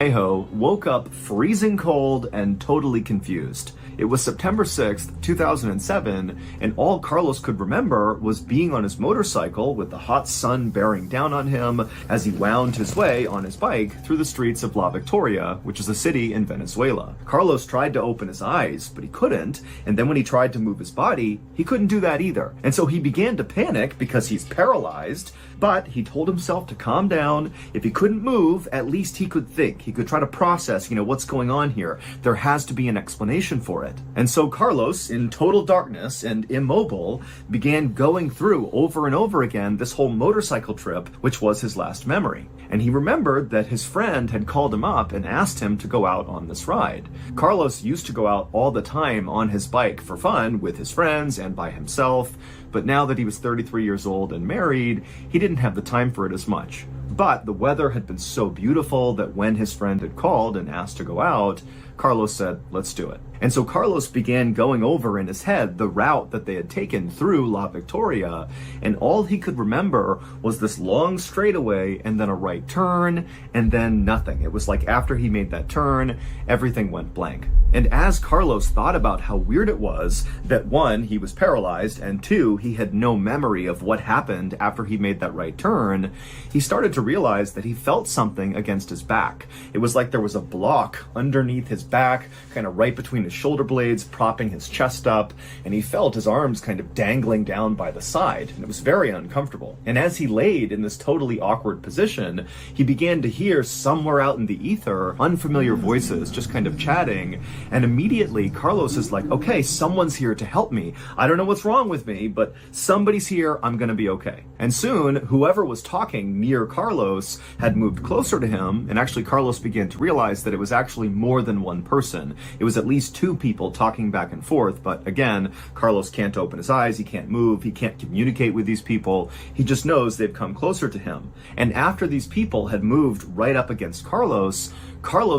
Trejo woke up freezing cold and totally confused. It was September 6th, 2007, and all Carlos could remember was being on his motorcycle with the hot sun bearing down on him as he wound his way on his bike through the streets of La Victoria, which is a city in Venezuela. Carlos tried to open his eyes, but he couldn't, and then when he tried to move his body, he couldn't do that either. And so he began to panic because he's paralyzed, but he told himself to calm down. If he couldn't move, at least he could think. He could try to process, what's going on here. There has to be an explanation for it. And so Carlos, in total darkness and immobile, began going through over and over again this whole motorcycle trip, which was his last memory. And he remembered that his friend had called him up and asked him to go out on this ride. Carlos used to go out all the time on his bike for fun with his friends and by himself, but now that he was 33 years old and married, he didn't have the time for it as much. But the weather had been so beautiful that when his friend had called and asked to go out, Carlos said, let's do it. And so Carlos began going over in his head the route that they had taken through La Victoria, and all he could remember was this long straightaway and then a right turn and then nothing. It was like after he made that turn, everything went blank. And as Carlos thought about how weird it was that one, he was paralyzed, and two, he had no memory of what happened after he made that right turn, he started to realize that he felt something against his back. It was like there was a block underneath his back, kind of right between his shoulder blades, propping his chest up, and he felt his arms kind of dangling down by the side, and it was very uncomfortable. And as he laid in this totally awkward position, he began to hear somewhere out in the ether unfamiliar voices just kind of chatting, and immediately Carlos is like, okay, someone's here to help me. I don't know what's wrong with me, but somebody's here, I'm gonna be okay. And soon, whoever was talking near Carlos had moved closer to him, and actually Carlos began to realize that it was actually more than one person. It was at least two people talking back and forth, but again, Carlos can't open his eyes, he can't move, he can't communicate with these people, he just knows they've come closer to him. And after these people had moved right up against Carlos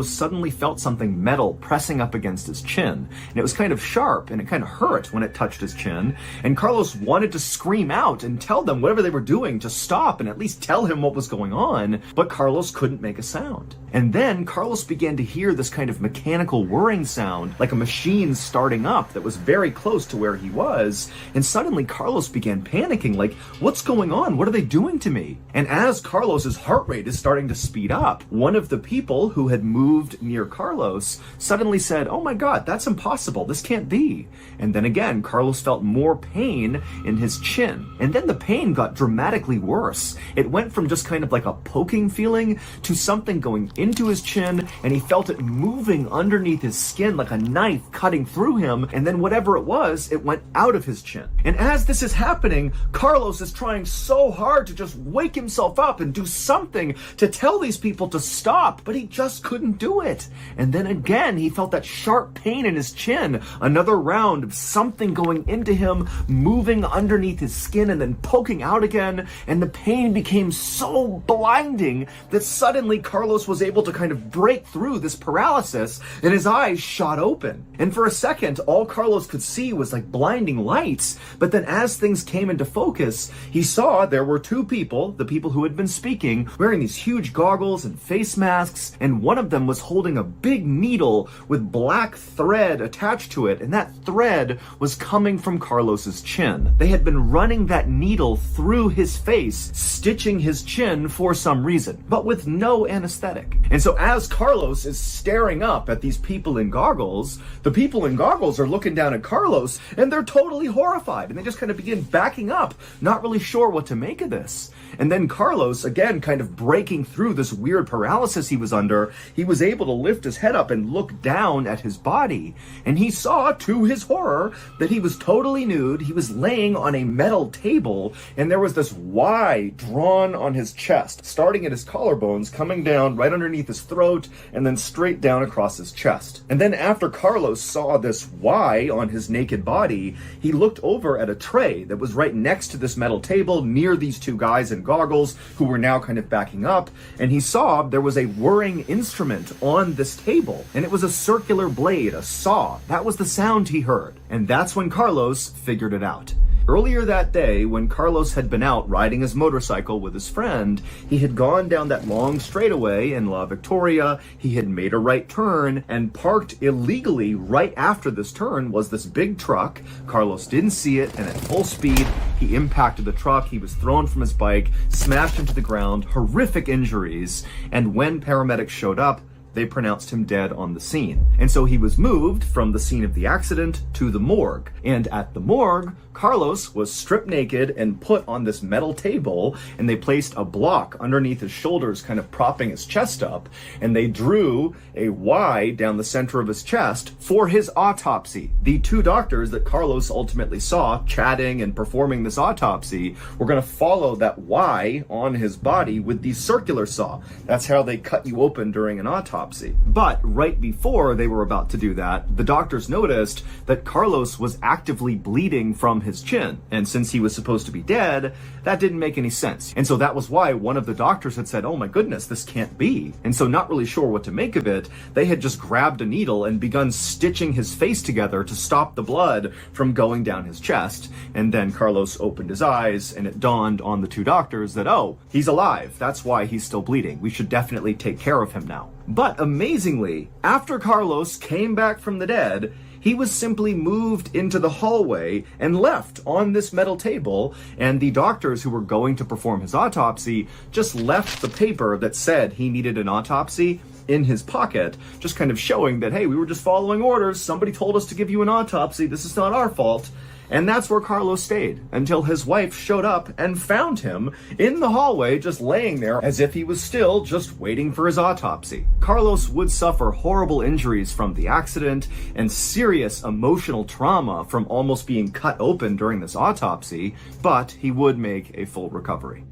suddenly felt something metal pressing up against his chin. And it was kind of sharp and it kind of hurt when it touched his chin. And Carlos wanted to scream out and tell them whatever they were doing to stop and at least tell him what was going on, but Carlos couldn't make a sound. And then Carlos began to hear this kind of mechanical whirring sound, like a machine starting up that was very close to where he was. And suddenly Carlos began panicking, like, what's going on? What are they doing to me? And as Carlos's heart rate is starting to speed up, one of the people who had moved near Carlos suddenly said, oh my God, that's impossible. This can't be. And then again, Carlos felt more pain in his chin. And then the pain got dramatically worse. It went from just kind of like a poking feeling to something going into his chin, and he felt it moving underneath his skin like a knife cutting through him, and then whatever it was, it went out of his chin. And as this is happening, Carlos is trying so hard to just wake himself up and do something to tell these people to stop, but he just couldn't do it. And then again, he felt that sharp pain in his chin, another round of something going into him, moving underneath his skin and then poking out again, and the pain became so blinding that suddenly Carlos was able to kind of break through this paralysis and his eyes shot open. And for a second, all Carlos could see was like blinding lights, but then as things came into focus, he saw there were two people, the people who had been speaking, wearing these huge goggles and face masks, and one of them was holding a big needle with black thread attached to it, and that thread was coming from Carlos's chin. They had been running that needle through his face, stitching his chin for some reason, but with no anesthetic. And so as Carlos is staring up at these people in goggles, the people in goggles are looking down at Carlos, and they're totally horrified, and they just kind of begin backing up, not really sure what to make of this. And then Carlos, again, kind of breaking through this weird paralysis he was under, he was able to lift his head up and look down at his body. And he saw, to his horror, that he was totally nude. He was laying on a metal table, and there was this Y drawn on his chest, starting at his collarbones, coming down right underneath his throat, and then straight down across his chest. And then after Carlos saw this Y on his naked body, he looked over at a tray that was right next to this metal table near these two guys in goggles who were now kind of backing up, and he saw there was a whirring instrument on this table, and it was a circular blade, a saw. That was the sound he heard. And that's when Carlos figured it out. Earlier that day, when Carlos had been out riding his motorcycle with his friend, he had gone down that long straightaway in La Victoria. He had made a right turn and parked illegally. Right after this turn was this big truck. Carlos didn't see it, and at full speed, he impacted the truck. He was thrown from his bike, smashed into the ground, horrific injuries, and when paramedics showed up, they pronounced him dead on the scene. And so he was moved from the scene of the accident to the morgue. And at the morgue, Carlos was stripped naked and put on this metal table, and they placed a block underneath his shoulders, kind of propping his chest up, and they drew a Y down the center of his chest for his autopsy. The two doctors that Carlos ultimately saw chatting and performing this autopsy were going to follow that Y on his body with the circular saw. That's how they cut you open during an autopsy. But right before they were about to do that, the doctors noticed that Carlos was actively bleeding from his chin. And since he was supposed to be dead, that didn't make any sense. And so that was why one of the doctors had said, "Oh my goodness, this can't be." And so not really sure what to make of it, they had just grabbed a needle and begun stitching his face together to stop the blood from going down his chest. And then Carlos opened his eyes, and it dawned on the two doctors that, oh, he's alive. That's why he's still bleeding. We should definitely take care of him now. But amazingly, after Carlos came back from the dead, he was simply moved into the hallway and left on this metal table, and the doctors who were going to perform his autopsy just left the paper that said he needed an autopsy in his pocket, just kind of showing that, hey, we were just following orders. Somebody told us to give you an autopsy. This is not our fault. And that's where Carlos stayed until his wife showed up and found him in the hallway, just laying there as if he was still just waiting for his autopsy. Carlos would suffer horrible injuries from the accident and serious emotional trauma from almost being cut open during this autopsy, but he would make a full recovery.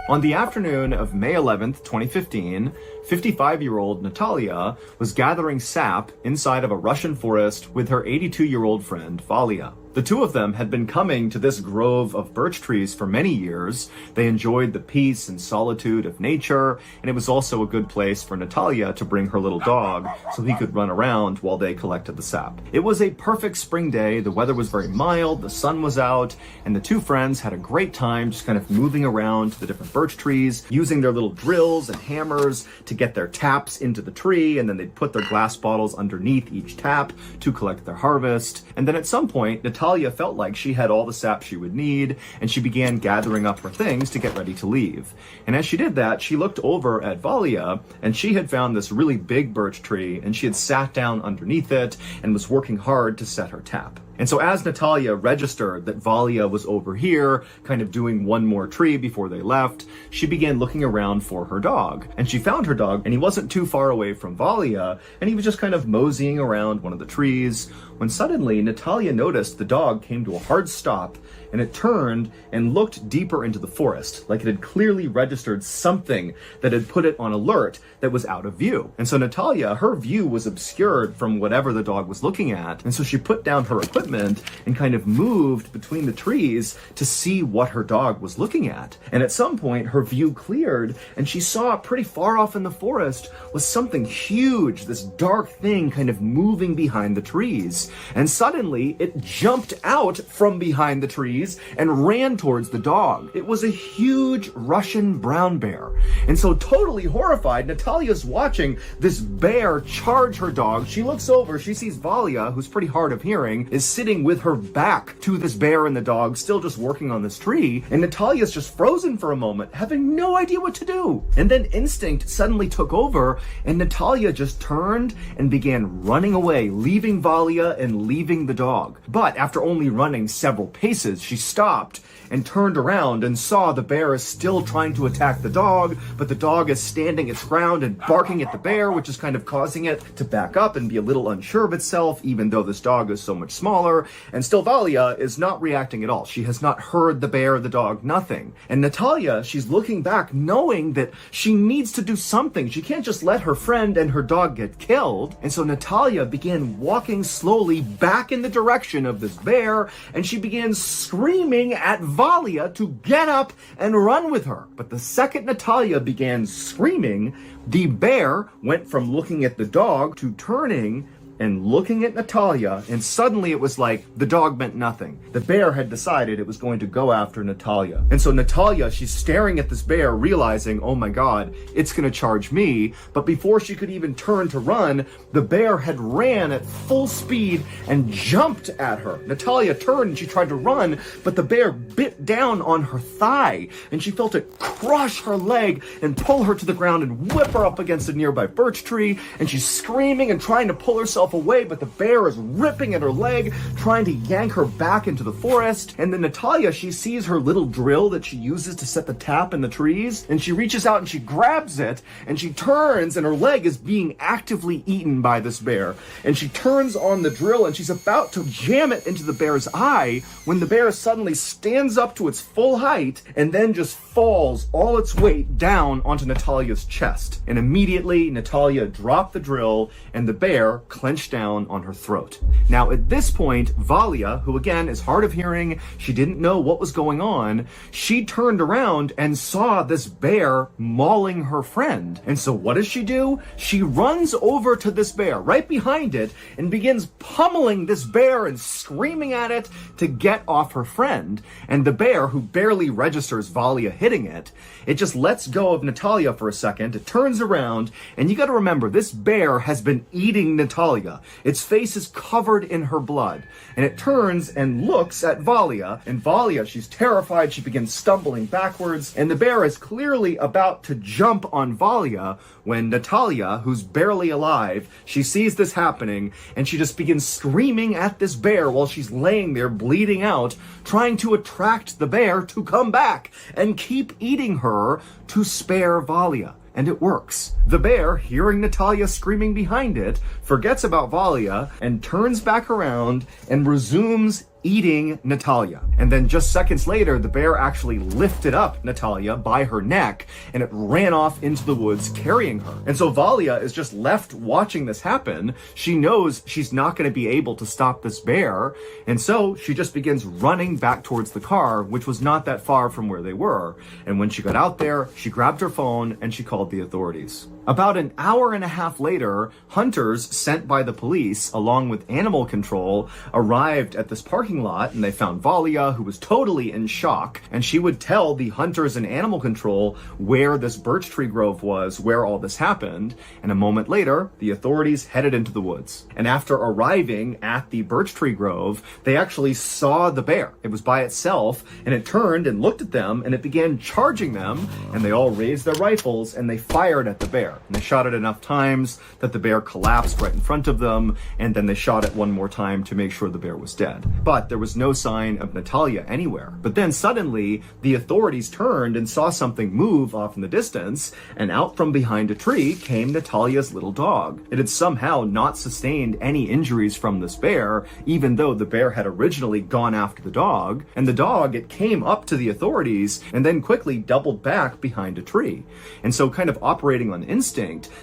On the afternoon of May 11th, 2015, 55-year-old Natalia was gathering sap inside of a Russian forest with her 82-year-old friend, Valia. The two of them had been coming to this grove of birch trees for many years. They enjoyed the peace and solitude of nature, and it was also a good place for Natalia to bring her little dog so he could run around while they collected the sap. It was a perfect spring day. The weather was very mild, the sun was out, and the two friends had a great time just kind of moving around to the different birch trees, using their little drills and hammers to get their taps into the tree, and then they'd put their glass bottles underneath each tap to collect their harvest. And then at some point, Natalia felt like she had all the sap she would need, and she began gathering up her things to get ready to leave. And as she did that, she looked over at Valia, and she had found this really big birch tree, and she had sat down underneath it and was working hard to set her tap. And so as Natalia registered that Valia was over here, kind of doing one more tree before they left, she began looking around for her dog. And she found her dog, and he wasn't too far away from Valia, and he was just kind of moseying around one of the trees, when suddenly Natalia noticed the dog came to a hard stop, and it turned and looked deeper into the forest, like it had clearly registered something that had put it on alert that was out of view. And so Natalia, her view was obscured from whatever the dog was looking at, and so she put down her equipment and kind of moved between the trees to see what her dog was looking at. And at some point, her view cleared, and she saw pretty far off in the forest was something huge, this dark thing kind of moving behind the trees. And suddenly, it jumped out from behind the trees and ran towards the dog. It was a huge Russian brown bear. And so totally horrified, Natalia's watching this bear charge her dog. She looks over, she sees Valia, who's pretty hard of hearing, is sitting with her back to this bear and the dog, still just working on this tree. And Natalia's just frozen for a moment, having no idea what to do. And then instinct suddenly took over, and Natalia just turned and began running away, leaving Valia and leaving the dog. But after only running several paces, she stopped and turned around and saw the bear is still trying to attack the dog, but the dog is standing its ground and barking at the bear, which is kind of causing it to back up and be a little unsure of itself, even though this dog is so much smaller. smaller, and still Valia is not reacting at all. She has not heard the bear, the dog, nothing. And Natalia, she's looking back knowing that she needs to do something. She can't just let her friend and her dog get killed. And so Natalia began walking slowly back in the direction of this bear, and she began screaming at Valia to get up and run with her. But the second Natalia began screaming, the bear went from looking at the dog to turning and looking at Natalia, and suddenly it was like the dog meant nothing. The bear had decided it was going to go after Natalia. And so Natalia, she's staring at this bear, realizing, oh my God, it's gonna charge me. But before she could even turn to run, the bear had ran at full speed and jumped at her. Natalia turned and she tried to run, but the bear bit down on her thigh, and she felt it crush her leg and pull her to the ground and whip her up against a nearby birch tree. And she's screaming and trying to pull herself away, but the bear is ripping at her leg, trying to yank her back into the forest. And then Natalia, she sees her little drill that she uses to set the tap in the trees, and she reaches out and she grabs it, and she turns, and her leg is being actively eaten by this bear. And she turns on the drill and she's about to jam it into the bear's eye when the bear suddenly stands up to its full height and then just falls all its weight down onto Natalia's chest. And immediately Natalia dropped the drill and the bear clenched down on her throat. Now at this point, Valia, who again is hard of hearing, she didn't know what was going on, she turned around and saw this bear mauling her friend. And so what does she do? She runs over to this bear right behind it and begins pummeling this bear and screaming at it to get off her friend. And the bear, who barely registers Valia hitting it, it just lets go of Natalia for a second. It turns around, and you got to remember, this bear has been eating Natalia. Its face is covered in her blood, and it turns and looks at Valia, and Valia, she's terrified. She begins stumbling backwards, and the bear is clearly about to jump on Valia when Natalia, who's barely alive, she sees this happening, and she just begins screaming at this bear while she's laying there bleeding out, trying to attract the bear to come back and keep eating her to spare Valia. And it works. The bear, hearing Natalia screaming behind it, forgets about Valia and turns back around and resumes eating Natalia. And then just seconds later, the bear actually lifted up Natalia by her neck and it ran off into the woods carrying her. And so Valia is just left watching this happen. She knows she's not going to be able to stop this bear. And so she just begins running back towards the car, which was not that far from where they were. And when she got out there, she grabbed her phone and she called the authorities. About an hour and a half later, hunters sent by the police, along with animal control, arrived at this parking lot, and they found Valia, who was totally in shock, and she would tell the hunters and animal control where this birch tree grove was, where all this happened. And a moment later, the authorities headed into the woods. And after arriving at the birch tree grove, they actually saw the bear. It was by itself, and it turned and looked at them, and it began charging them, and they all raised their rifles, and they fired at the bear. And they shot it enough times that the bear collapsed right in front of them, and then they shot it one more time to make sure the bear was dead. But there was no sign of Natalia anywhere. But then suddenly, the authorities turned and saw something move off in the distance, and out from behind a tree came Natalia's little dog. It had somehow not sustained any injuries from this bear, even though the bear had originally gone after the dog. And the dog, it came up to the authorities and then quickly doubled back behind a tree. And so kind of operating on instinct,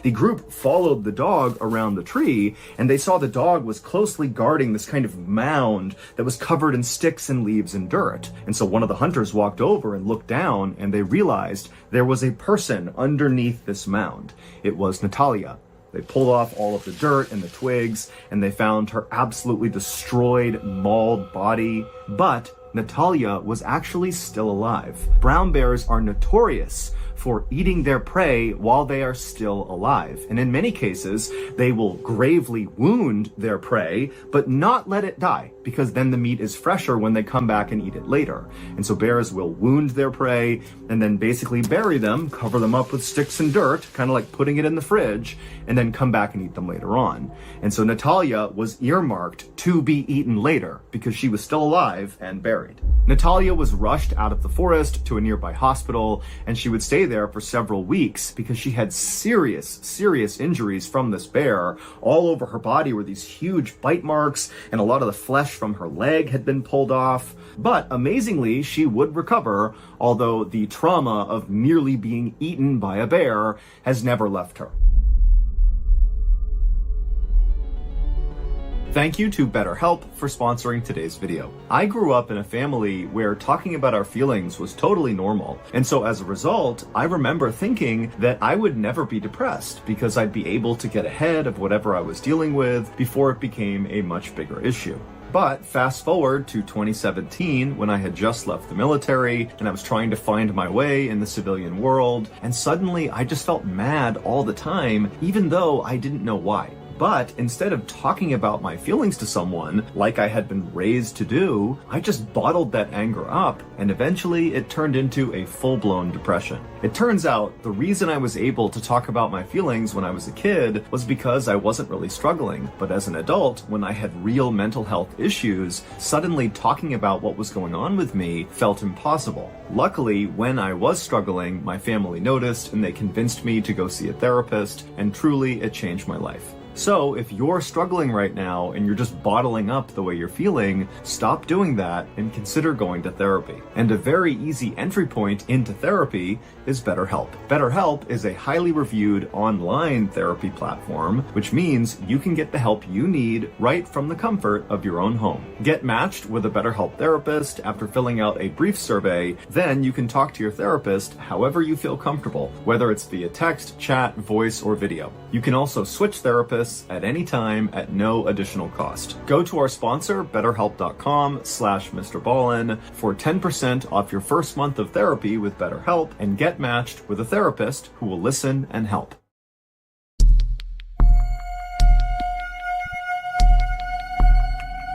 the group followed the dog around the tree, and they saw the dog was closely guarding this kind of mound that was covered in sticks and leaves and dirt. And so one of the hunters walked over and looked down, and they realized there was a person underneath this mound. It was Natalia. They pulled off all of the dirt and the twigs, and they found her absolutely destroyed, mauled body. But Natalia was actually still alive. Brown bears are notorious for eating their prey while they are still alive. And in many cases, they will gravely wound their prey, but not let it die, because then the meat is fresher when they come back and eat it later. And so bears will wound their prey and then basically bury them, cover them up with sticks and dirt, kind of like putting it in the fridge, and then come back and eat them later on. And so Natalia was earmarked to be eaten later because she was still alive and buried. Natalia was rushed out of the forest to a nearby hospital, and she would stay there for several weeks because she had serious injuries from this bear. All over her body were these huge bite marks, and a lot of the flesh flesh from her leg had been pulled off. But amazingly, she would recover, although the trauma of nearly being eaten by a bear has never left her. Thank you to BetterHelp for sponsoring today's video. I grew up in a family where talking about our feelings was totally normal. And so as a result, I remember thinking that I would never be depressed because I'd be able to get ahead of whatever I was dealing with before it became a much bigger issue. But fast forward to 2017 when I had just left the military and I was trying to find my way in the civilian world, and suddenly I just felt mad all the time, even though I didn't know why. But instead of talking about my feelings to someone, like I had been raised to do, I just bottled that anger up, and eventually it turned into a full-blown depression. It turns out the reason I was able to talk about my feelings when I was a kid was because I wasn't really struggling. But as an adult, when I had real mental health issues, suddenly talking about what was going on with me felt impossible. Luckily, when I was struggling, my family noticed and they convinced me to go see a therapist, and truly it changed my life. So if you're struggling right now and you're just bottling up the way you're feeling, stop doing that and consider going to therapy. And a very easy entry point into therapy is BetterHelp. BetterHelp is a highly reviewed online therapy platform, which means you can get the help you need right from the comfort of your own home. Get matched with a BetterHelp therapist after filling out a brief survey, then you can talk to your therapist however you feel comfortable, whether it's via text, chat, voice, or video. You can also switch therapists at any time at no additional cost. Go to our sponsor, betterhelp.com/MrBallen for 10% off your first month of therapy with BetterHelp and get matched with a therapist who will listen and help.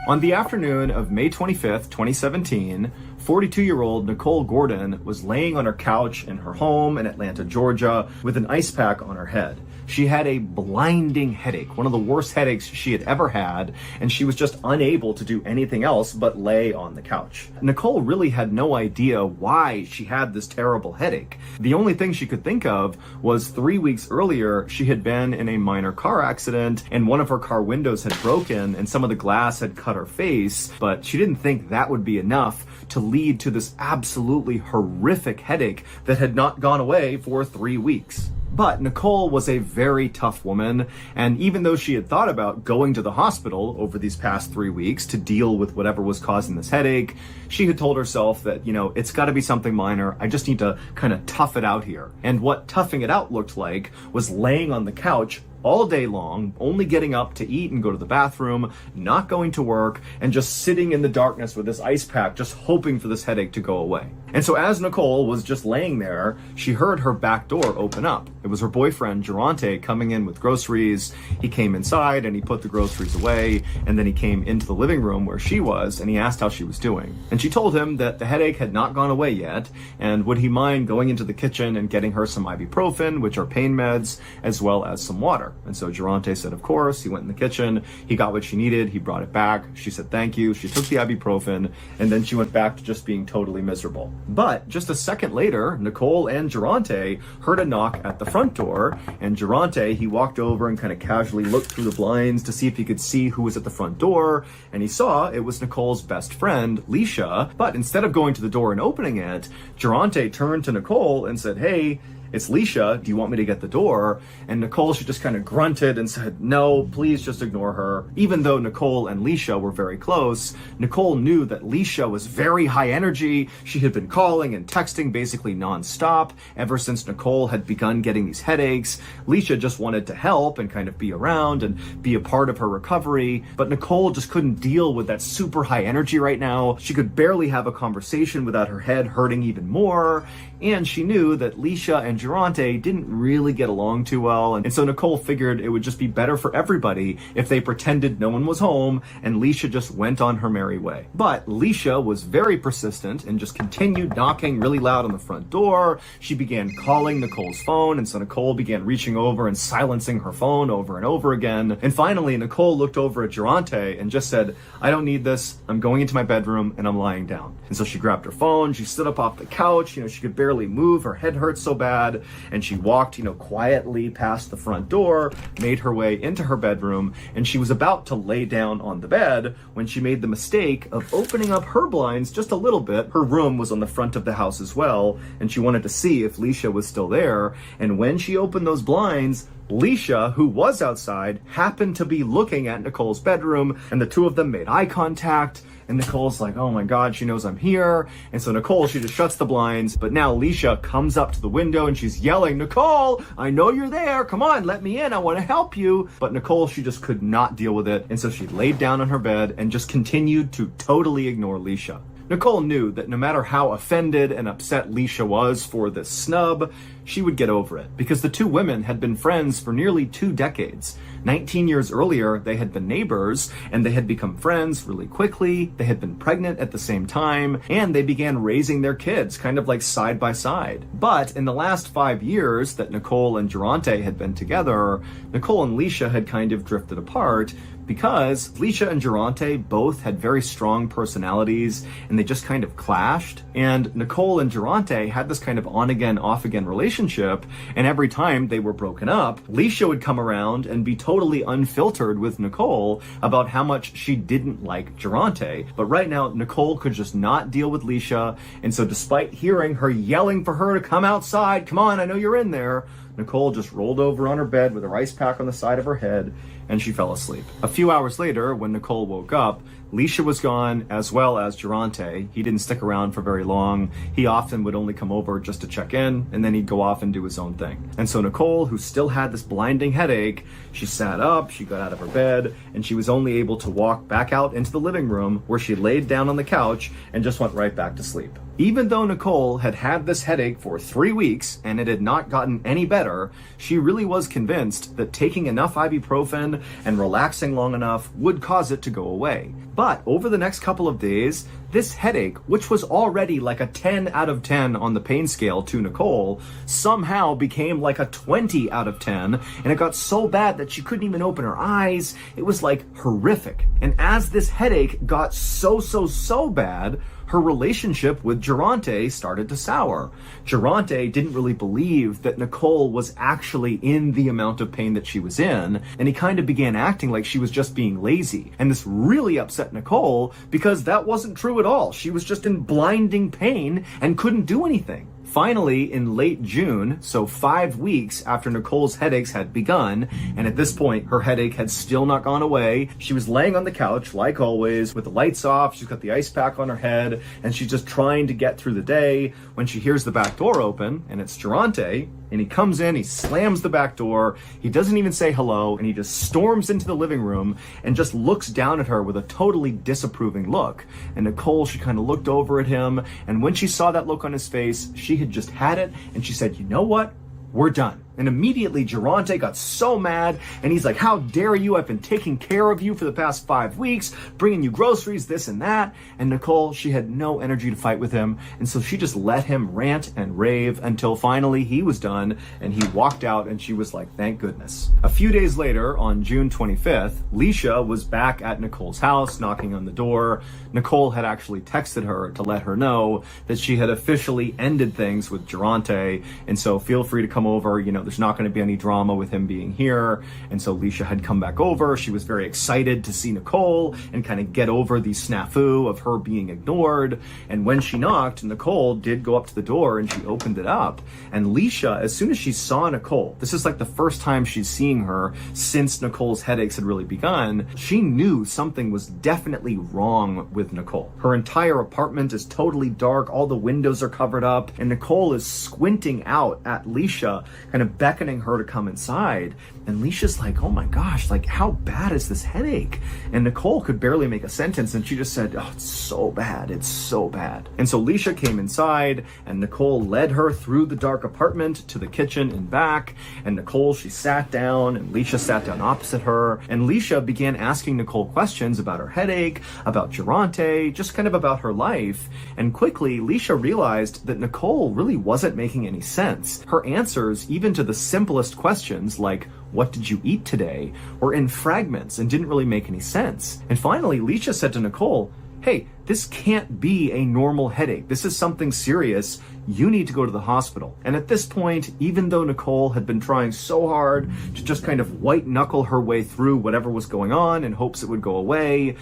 On the afternoon of May 25th, 2017, 42-year-old Nicole Gordon was laying on her couch in her home in Atlanta, Georgia, with an ice pack on her head. She had a blinding headache, one of the worst headaches she had ever had, and she was just unable to do anything else but lay on the couch. Nicole really had no idea why she had this terrible headache. The only thing she could think of was 3 weeks earlier, she had been in a minor car accident and one of her car windows had broken and some of the glass had cut her face, but she didn't think that would be enough to lead to this absolutely horrific headache that had not gone away for 3 weeks. But Nicole was a very tough woman, and even though she had thought about going to the hospital over these past 3 weeks to deal with whatever was causing this headache, she had told herself that, it's got to be something minor. I just need to kind of tough it out here. And what toughing it out looked like was laying on the couch all day long, only getting up to eat and go to the bathroom, not going to work, and just sitting in the darkness with this ice pack, just hoping for this headache to go away. And so as Nicole was just laying there, she heard her back door open up. It was her boyfriend, Durante, coming in with groceries. He came inside and he put the groceries away, and then he came into the living room where she was, and he asked how she was doing. And she told him that the headache had not gone away yet, and would he mind going into the kitchen and getting her some ibuprofen, which are pain meds, as well as some water. And so Durante said, of course. He went in the kitchen, he got what she needed, he brought it back. She said thank you, she took the ibuprofen, and then she went back to just being totally miserable. But just a second later, Nicole and Durante heard a knock at the front door, and Durante, he walked over and kind of casually looked through the blinds to see if he could see who was at the front door, and he saw it was Nicole's best friend, Leisha. But instead of going to the door and opening it, Durante turned to Nicole and said, hey, it's Leisha, do you want me to get the door? And Nicole, she just kind of grunted and said, no, please just ignore her. Even though Nicole and Leisha were very close, Nicole knew that Leisha was very high energy. She had been calling and texting basically nonstop ever since Nicole had begun getting these headaches. Leisha just wanted to help and kind of be around and be a part of her recovery. But Nicole just couldn't deal with that super high energy right now. She could barely have a conversation without her head hurting even more. And she knew that Leisha and Durante didn't really get along too well, and so Nicole figured it would just be better for everybody if they pretended no one was home and Leisha just went on her merry way. But Leisha was very persistent and just continued knocking really loud on the front door. She began calling Nicole's phone, and so Nicole began reaching over and silencing her phone over and over again. And finally, Nicole looked over at Durante and just said, I don't need this. I'm going into my bedroom and I'm lying down. And so she grabbed her phone, she stood up off the couch, she could barely move, her head hurt so bad, and she walked, quietly past the front door, made her way into her bedroom, and she was about to lay down on the bed when she made the mistake of opening up her blinds just a little bit. Her room was on the front of the house as well, and she wanted to see if Leisha was still there. And when she opened those blinds, Leisha, who was outside, happened to be looking at Nicole's bedroom, and the two of them made eye contact. And Nicole's like, oh my God, she knows I'm here. And so Nicole, she just shuts the blinds. But now Leisha comes up to the window and she's yelling, Nicole, I know you're there. Come on, let me in. I want to help you. But Nicole, she just could not deal with it. And so she laid down on her bed and just continued to totally ignore Leisha. Nicole knew that no matter how offended and upset Leisha was for this snub, she would get over it, because the two women had been friends for nearly 2 decades. 19 years earlier, they had been neighbors, and they had become friends really quickly. They had been pregnant at the same time, and they began raising their kids kind of like side by side. But in the last 5 years that Nicole and Durante had been together, Nicole and Leisha had kind of drifted apart, because Leisha and Durante both had very strong personalities, and they just kind of clashed. And Nicole and Durante had this kind of on-again, off-again relationship, and every time they were broken up, Leisha would come around and be totally unfiltered with Nicole about how much she didn't like Durante. But right now, Nicole could just not deal with Leisha, and so despite hearing her yelling for her to come outside, come on, I know you're in there, Nicole just rolled over on her bed with her ice pack on the side of her head, and she fell asleep. A few hours later, when Nicole woke up, Leisha was gone, as well as Durante. He didn't stick around for very long. He often would only come over just to check in, and then he'd go off and do his own thing. And so Nicole, who still had this blinding headache, she sat up, she got out of her bed, and she was only able to walk back out into the living room, where she laid down on the couch and just went right back to sleep. Even though Nicole had had this headache for 3 weeks and it had not gotten any better, she really was convinced that taking enough ibuprofen and relaxing long enough would cause it to go away. But over the next couple of days, this headache, which was already like a 10 out of 10 on the pain scale to Nicole, somehow became like a 20 out of 10, and it got so bad that she couldn't even open her eyes. It was like horrific. And as this headache got so bad, her relationship with Durante started to sour. Durante didn't really believe that Nicole was actually in the amount of pain that she was in, and he kind of began acting like she was just being lazy. And this really upset Nicole, because that wasn't true at all. She was just in blinding pain and couldn't do anything. Finally, in late June, so 5 weeks after Nicole's headaches had begun, and at this point, her headache had still not gone away, she was laying on the couch, like always, with the lights off, she's got the ice pack on her head, and she's just trying to get through the day, when she hears the back door open, and it's Durante, and he comes in, he slams the back door, he doesn't even say hello, and he just storms into the living room, and just looks down at her with a totally disapproving look. And Nicole, she kind of looked over at him, and when she saw that look on his face, she had just had it, and she said, you know what? We're done. And immediately Durante got so mad, and he's like, how dare you? I've been taking care of you for the past 5 weeks, bringing you groceries, this and that. And Nicole, she had no energy to fight with him, and so she just let him rant and rave until finally he was done, and he walked out, and she was like, thank goodness. A few days later, on June 25th, Leisha was back at Nicole's house, knocking on the door. Nicole had actually texted her to let her know that she had officially ended things with Durante, and so feel free to come over, there's not going to be any drama with him being here. And so Leisha had come back over. She was very excited to see Nicole and kind of get over the snafu of her being ignored. And when she knocked, Nicole did go up to the door and she opened it up. And Leisha, as soon as she saw Nicole, this is like the first time she's seeing her since Nicole's headaches had really begun, she knew something was definitely wrong with Nicole. Her entire apartment is totally dark. All the windows are covered up, and Nicole is squinting out at Leisha, kind of beckoning her to come inside. And Leisha's like, oh my gosh, like how bad is this headache? And Nicole could barely make a sentence, and she just said, oh, it's so bad, it's so bad. And so Leisha came inside, and Nicole led her through the dark apartment to the kitchen and back. And Nicole, she sat down, and Leisha sat down opposite her. And Leisha began asking Nicole questions about her headache, about Durante, just kind of about her life. And quickly, Leisha realized that Nicole really wasn't making any sense. Her answers, even to the simplest questions like, what did you eat today, were in fragments and didn't really make any sense. And finally, Leisha said to Nicole, hey, this can't be a normal headache. This is something serious. You need to go to the hospital. And at this point, even though Nicole had been trying so hard to just kind of white knuckle her way through whatever was going on in hopes it would go away,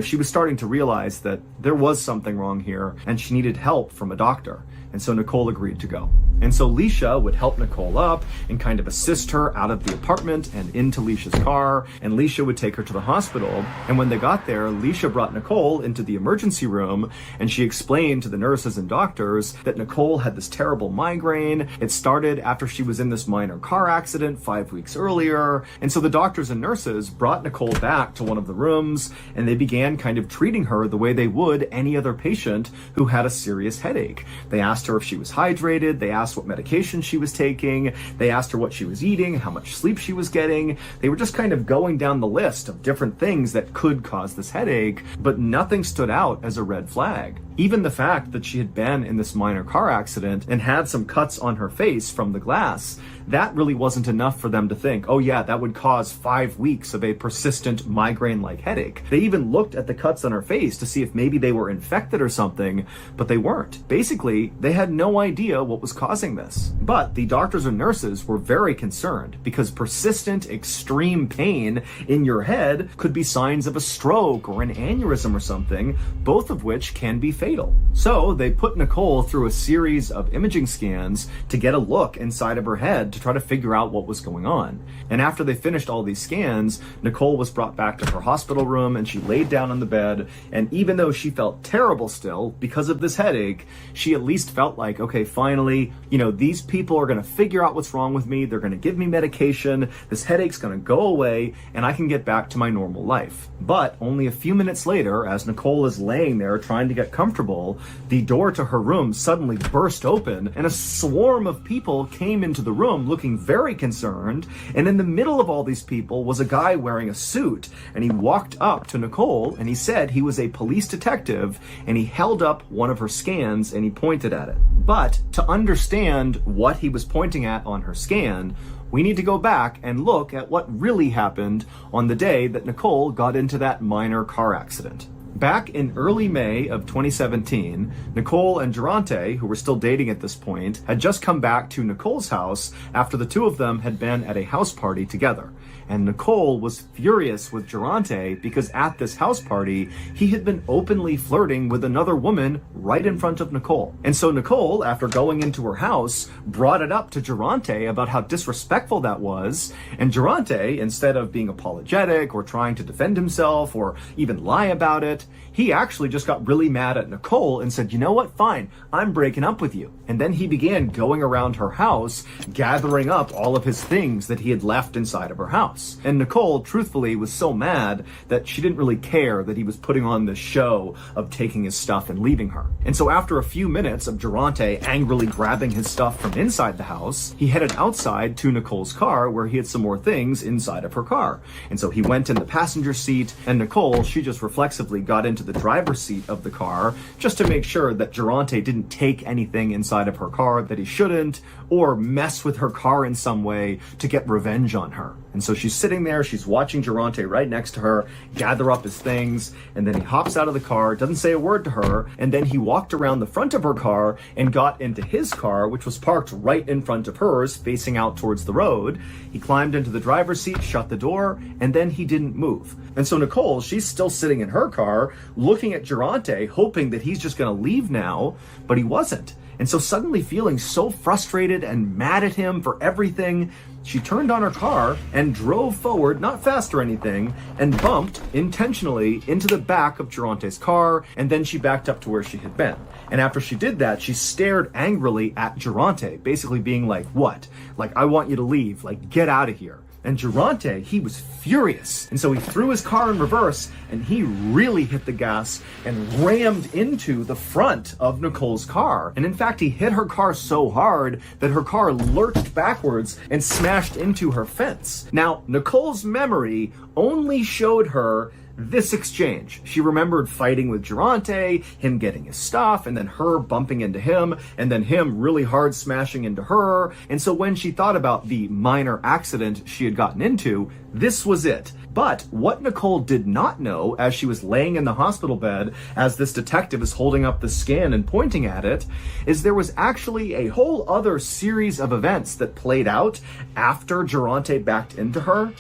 she was starting to realize that there was something wrong here and she needed help from a doctor. And so Nicole agreed to go. And so Leisha would help Nicole up and kind of assist her out of the apartment and into Leisha's car. And Leisha would take her to the hospital. And when they got there, Leisha brought Nicole into the emergency room and she explained to the nurses and doctors that Nicole had this terrible migraine. It started after she was in this minor car accident 5 weeks earlier. And so the doctors and nurses brought Nicole back to one of the rooms and they began kind of treating her the way they would any other patient who had a serious headache. They asked her if she was hydrated. They asked what medication she was taking. They asked her what she was eating, how much sleep she was getting. They were just kind of going down the list of different things that could cause this headache, but nothing stood out as a red flag. Even the fact that she had been in this minor car accident and had some cuts on her face from the glass, that really wasn't enough for them to think, oh yeah, that would cause 5 weeks of a persistent migraine-like headache. They even looked at the cuts on her face to see if maybe they were infected or something, but they weren't. Basically, they had no idea what was causing this. But the doctors and nurses were very concerned because persistent, extreme pain in your head could be signs of a stroke or an aneurysm or something, both of which can be fatal. So they put Nicole through a series of imaging scans to get a look inside of her head to try to figure out what was going on. And after they finished all these scans, Nicole was brought back to her hospital room and she laid down on the bed. And even though she felt terrible still because of this headache, she at least felt like, okay, finally, these people are going to figure out what's wrong with me. They're going to give me medication. This headache's going to go away and I can get back to my normal life. But only a few minutes later, as Nicole is laying there trying to get comfortable, the door to her room suddenly burst open and a swarm of people came into the room looking very concerned. And in the middle of all these people was a guy wearing a suit, and he walked up to Nicole and he said he was a police detective, and he held up one of her scans and he pointed at it. But to understand what he was pointing at on her scan, we need to go back and look at what really happened on the day that Nicole got into that minor car accident. Back in early May of 2017, Nicole and Durante, who were still dating at this point, had just come back to Nicole's house after the two of them had been at a house party together. And Nicole was furious with Durante because at this house party, he had been openly flirting with another woman right in front of Nicole. And so Nicole, after going into her house, brought it up to Durante about how disrespectful that was. And Durante, instead of being apologetic or trying to defend himself or even lie about it, he actually just got really mad at Nicole and said, you know what, fine, I'm breaking up with you. And then he began going around her house, gathering up all of his things that he had left inside of her house. And Nicole, truthfully, was so mad that she didn't really care that he was putting on this show of taking his stuff and leaving her. And so after a few minutes of Durante angrily grabbing his stuff from inside the house, he headed outside to Nicole's car where he had some more things inside of her car. And so he went in the passenger seat, and Nicole, she just reflexively got into the driver's seat of the car just to make sure that Durante didn't take anything inside of her car that he shouldn't, or mess with her car in some way to get revenge on her. And so she's sitting there, she's watching Durante right next to her gather up his things, and then he hops out of the car, doesn't say a word to her, and then he walked around the front of her car and got into his car, which was parked right in front of hers, facing out towards the road. He climbed into the driver's seat, shut the door, and then he didn't move. And so Nicole, she's still sitting in her car, looking at Durante, hoping that he's just gonna leave now, but he wasn't. And so suddenly feeling so frustrated and mad at him for everything, she turned on her car and drove forward, not fast or anything, and bumped intentionally into the back of Durante's car, and then she backed up to where she had been. And after she did that, she stared angrily at Durante, basically being like, what? Like, I want you to leave, like, get out of here. And Durante, he was furious. And so he threw his car in reverse and he really hit the gas and rammed into the front of Nicole's car. And in fact, he hit her car so hard that her car lurched backwards and smashed into her fence. Now, Nicole's memory only showed her this exchange. She remembered fighting with Durante, him getting his stuff, and then her bumping into him, and then him really hard smashing into her. And so when she thought about the minor accident she had gotten into, this was it. But what Nicole did not know as she was laying in the hospital bed, as this detective is holding up the scan and pointing at it, is there was actually a whole other series of events that played out after Durante backed into her.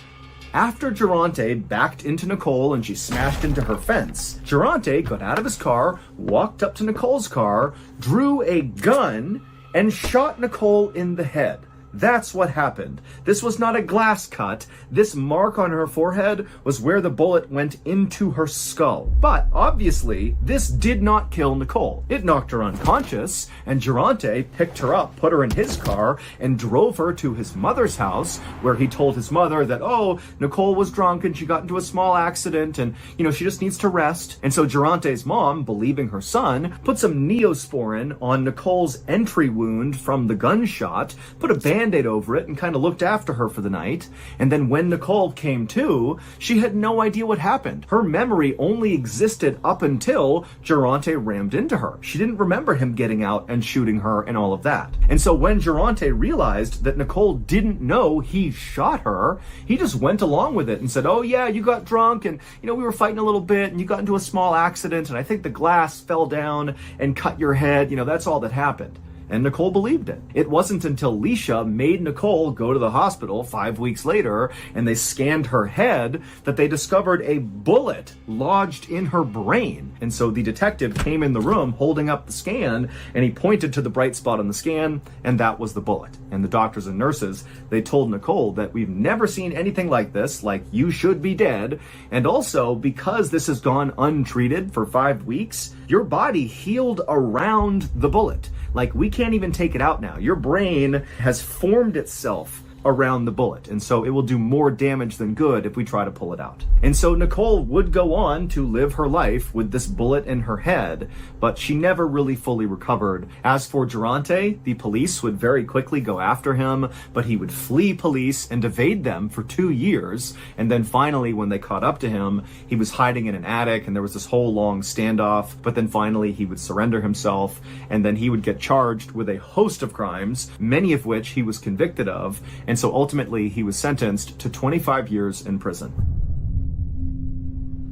After Durante backed into Nicole and she smashed into her fence, Durante got out of his car, walked up to Nicole's car, drew a gun, and shot Nicole in the head. That's what happened. This was not a glass cut. This mark on her forehead was where the bullet went into her skull. But obviously, this did not kill Nicole. It knocked her unconscious, and Durante picked her up, put her in his car, and drove her to his mother's house, where he told his mother that, oh, Nicole was drunk and she got into a small accident and, she just needs to rest. And so Durante's mom, believing her son, put some Neosporin on Nicole's entry wound from the gunshot, put a Band-Aid over it, and kind of looked after her for the night. And then when Nicole came to, she had no idea what happened. Her memory only existed up until Durante rammed into her. She didn't remember him getting out and shooting her and all of that. And so when Durante realized that Nicole didn't know he shot her, he just went along with it and said, oh yeah, you got drunk and, we were fighting a little bit and you got into a small accident and I think the glass fell down and cut your head. That's all that happened. And Nicole believed it. It wasn't until Leisha made Nicole go to the hospital 5 weeks later and they scanned her head that they discovered a bullet lodged in her brain. And so the detective came in the room holding up the scan and he pointed to the bright spot on the scan, and that was the bullet. And the doctors and nurses, they told Nicole that we've never seen anything like this, like you should be dead. And also, because this has gone untreated for 5 weeks, your body healed around the bullet. Like, we can't even take it out now. Your brain has formed itself around the bullet, and so it will do more damage than good if we try to pull it out. And so Nicole would go on to live her life with this bullet in her head, but she never really fully recovered. As for Durante, the police would very quickly go after him, but he would flee police and evade them for 2 years, and then finally when they caught up to him, he was hiding in an attic and there was this whole long standoff, but then finally he would surrender himself, and then he would get charged with a host of crimes, many of which he was convicted of. And so ultimately, he was sentenced to 25 years in prison.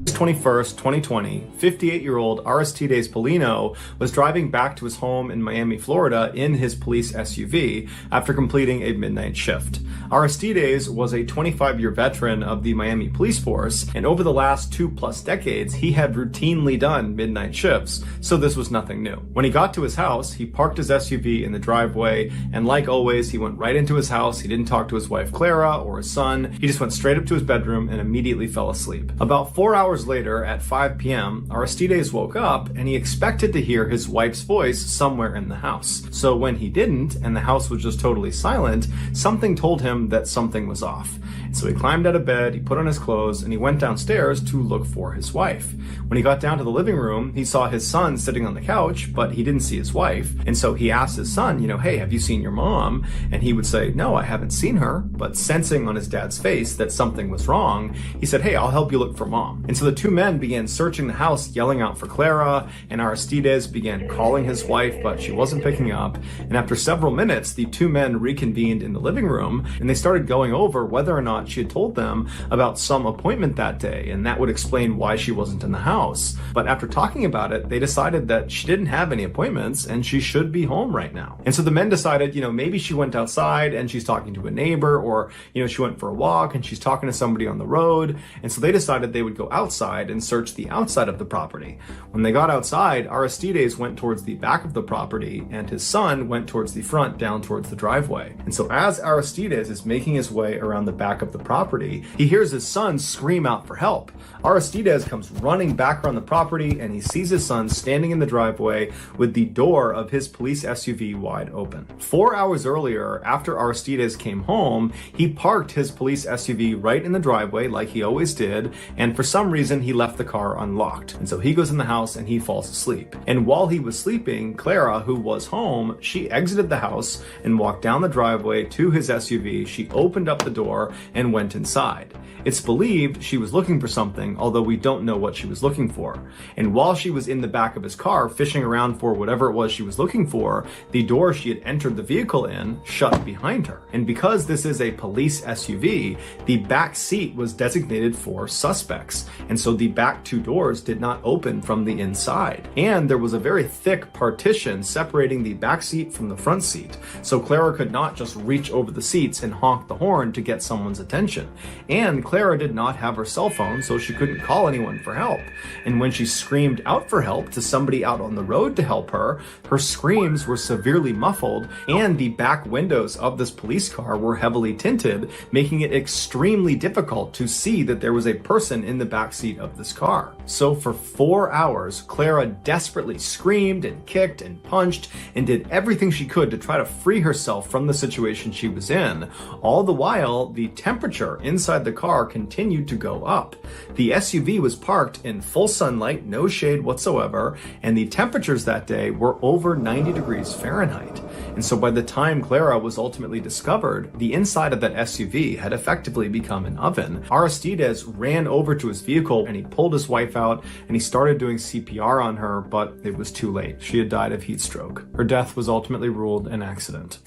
21st, 2020, 58-year-old Aristides Polino was driving back to his home in Miami, Florida in his police SUV after completing a midnight shift. Aristides was a 25-year veteran of the Miami police force, and over the last 2+ decades, he had routinely done midnight shifts, so this was nothing new. When he got to his house, he parked his SUV in the driveway, and like always, he went right into his house. He didn't talk to his wife Clara or his son. He just went straight up to his bedroom and immediately fell asleep. About 4 hours later, at 5 p.m., Aristides woke up and he expected to hear his wife's voice somewhere in the house. So when he didn't, and the house was just totally silent, something told him that something was off. So he climbed out of bed, he put on his clothes, and he went downstairs to look for his wife. When he got down to the living room, he saw his son sitting on the couch, but he didn't see his wife. And so he asked his son, hey, have you seen your mom? And he would say, no, I haven't seen her. But sensing on his dad's face that something was wrong, he said, hey, I'll help you look for mom. And so the two men began searching the house, yelling out for Clara, and Aristides began calling his wife, but she wasn't picking up. And after several minutes, the two men reconvened in the living room, and they started going over whether or not she had told them about some appointment that day, and that would explain why she wasn't in the house. But after talking about it, they decided that she didn't have any appointments and she should be home right now. And so the men decided, maybe she went outside and she's talking to a neighbor, or, she went for a walk and she's talking to somebody on the road. And so they decided they would go outside and search the outside of the property. When they got outside, Aristides went towards the back of the property and his son went towards the front, down towards the driveway. And so as Aristides is making his way around the back of the property, he hears his son scream out for help. Aristides comes running back around the property and he sees his son standing in the driveway with the door of his police SUV wide open. 4 hours earlier, after Aristides came home, he parked his police SUV right in the driveway like he always did, and for some reason he left the car unlocked. And so he goes in the house and he falls asleep. And while he was sleeping, Clara, who was home, she exited the house and walked down the driveway to his SUV. She opened up the door and went inside. It's believed she was looking for something, although we don't know what she was looking for. And while she was in the back of his car fishing around for whatever it was she was looking for, the door she had entered the vehicle in shut behind her. And because this is a police SUV, the back seat was designated for suspects. And so the back two doors did not open from the inside. And there was a very thick partition separating the back seat from the front seat. So Clara could not just reach over the seats and honk the horn to get someone's attention. And Clara did not have her cell phone, so she couldn't call anyone for help. And when she screamed out for help to somebody out on the road to help her, her screams were severely muffled, and the back windows of this police car were heavily tinted, making it extremely difficult to see that there was a person in the back seat of this car. So for 4 hours, Clara desperately screamed and kicked and punched and did everything she could to try to free herself from the situation she was in. All the while, the temperature inside the car continued to go up. The SUV was parked in full sunlight, no shade whatsoever, and the temperatures that day were over 90 degrees Fahrenheit. And so by the time Clara was ultimately discovered, the inside of that SUV had effectively become an oven. Aristides ran over to his vehicle and he pulled his wife out and he started doing CPR on her, but it was too late. She had died of heat stroke. Her death was ultimately ruled an accident.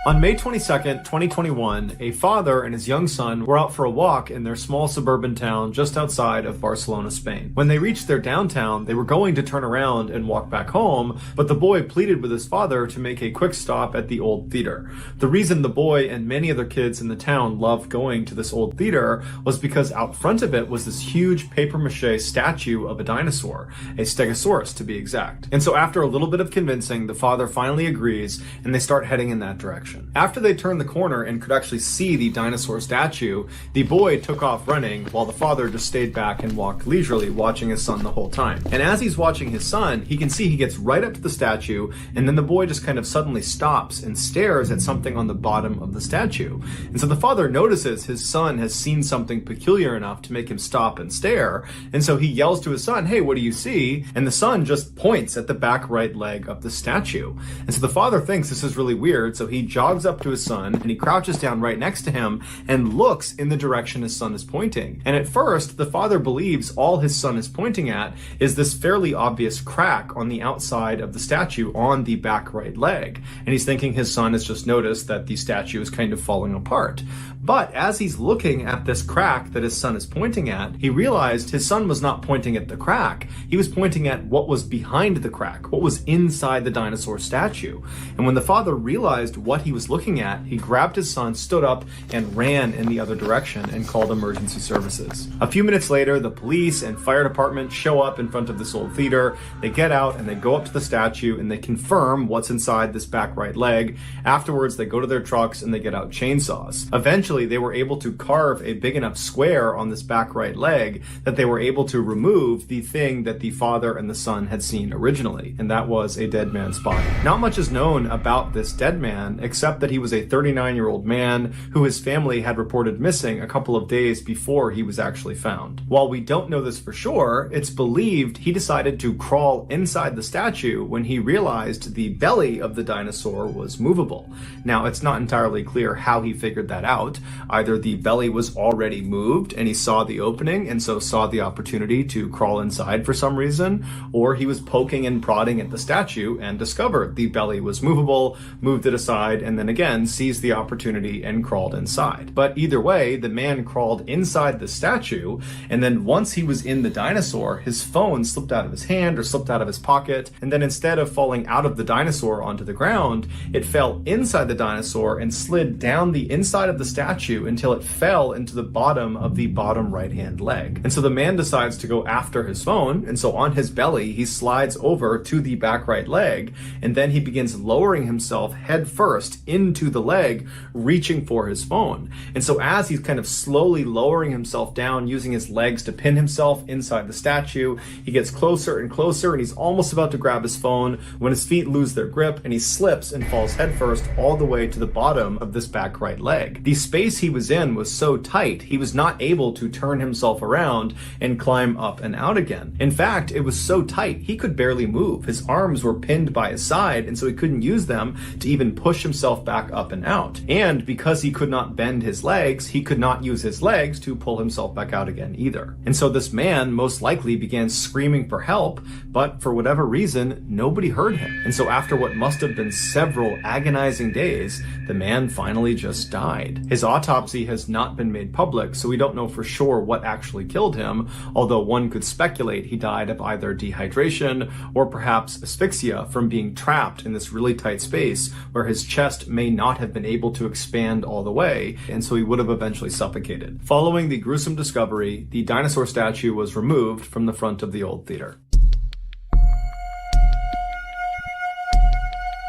On May 22nd, 2021, a father and his young son were out for a walk in their small suburban town just outside of Barcelona, Spain. When they reached their downtown, they were going to turn around and walk back home, but the boy pleaded with his father to make a quick stop at the old theater. The reason the boy and many other kids in the town loved going to this old theater was because out front of it was this huge papier-mâché statue of a dinosaur, a stegosaurus to be exact. And so after a little bit of convincing, the father finally agrees and they start heading in that direction. After they turned the corner and could actually see the dinosaur statue, the boy took off running while the father just stayed back and walked leisurely, watching his son the whole time. And as he's watching his son, he can see he gets right up to the statue, and then the boy just kind of suddenly stops and stares at something on the bottom of the statue. And so the father notices his son has seen something peculiar enough to make him stop and stare, and so he yells to his son, "Hey, what do you see?" And the son just points at the back right leg of the statue. And so the father thinks this is really weird, so he jogs up to his son and he crouches down right next to him and looks in the direction his son is pointing. And at first, the father believes all his son is pointing at is this fairly obvious crack on the outside of the statue on the back right leg. And he's thinking his son has just noticed that the statue is kind of falling apart. But as he's looking at this crack that his son is pointing at, he realized his son was not pointing at the crack. He was pointing at what was behind the crack, what was inside the dinosaur statue. And when the father realized what he was looking at, he grabbed his son, stood up, and ran in the other direction and called emergency services. A few minutes later, the police and fire department show up in front of this old theater. They get out and they go up to the statue and they confirm what's inside this back right leg. Afterwards, they go to their trucks and they get out chainsaws. Eventually, they were able to carve a big enough square on this back right leg that they were able to remove the thing that the father and the son had seen originally, and that was a dead man's body. Not much is known about this dead man, except that he was a 39-year-old man who his family had reported missing a couple of days before he was actually found. While we don't know this for sure, it's believed he decided to crawl inside the statue when he realized the belly of the dinosaur was movable. Now, it's not entirely clear how he figured that out. Either the belly was already moved and he saw the opening and so saw the opportunity to crawl inside for some reason, or he was poking and prodding at the statue and discovered the belly was movable, moved it aside, and then again seized the opportunity and crawled inside. But either way, the man crawled inside the statue, and then once he was in the dinosaur, his phone slipped out of his hand or slipped out of his pocket, and then instead of falling out of the dinosaur onto the ground, it fell inside the dinosaur and slid down the inside of the statue until it fell into the bottom of the bottom right-hand leg. And so the man decides to go after his phone, and so on his belly, he slides over to the back right leg, and then he begins lowering himself head first into the leg, reaching for his phone. And so as he's kind of slowly lowering himself down, using his legs to pin himself inside the statue, he gets closer and closer, and he's almost about to grab his phone when his feet lose their grip, and he slips and falls headfirst all the way to the bottom of this back right leg. The space space he was in was so tight, he was not able to turn himself around and climb up and out again. In fact, it was so tight, he could barely move. His arms were pinned by his side, and so he couldn't use them to even push himself back up and out. And because he could not bend his legs, he could not use his legs to pull himself back out again either. And so this man most likely began screaming for help, but for whatever reason, nobody heard him. And so after what must have been several agonizing days, the man finally just died. His autopsy has not been made public, so we don't know for sure what actually killed him, although one could speculate he died of either dehydration or perhaps asphyxia from being trapped in this really tight space where his chest may not have been able to expand all the way, and so he would have eventually suffocated. Following the gruesome discovery, the dinosaur statue was removed from the front of the old theater.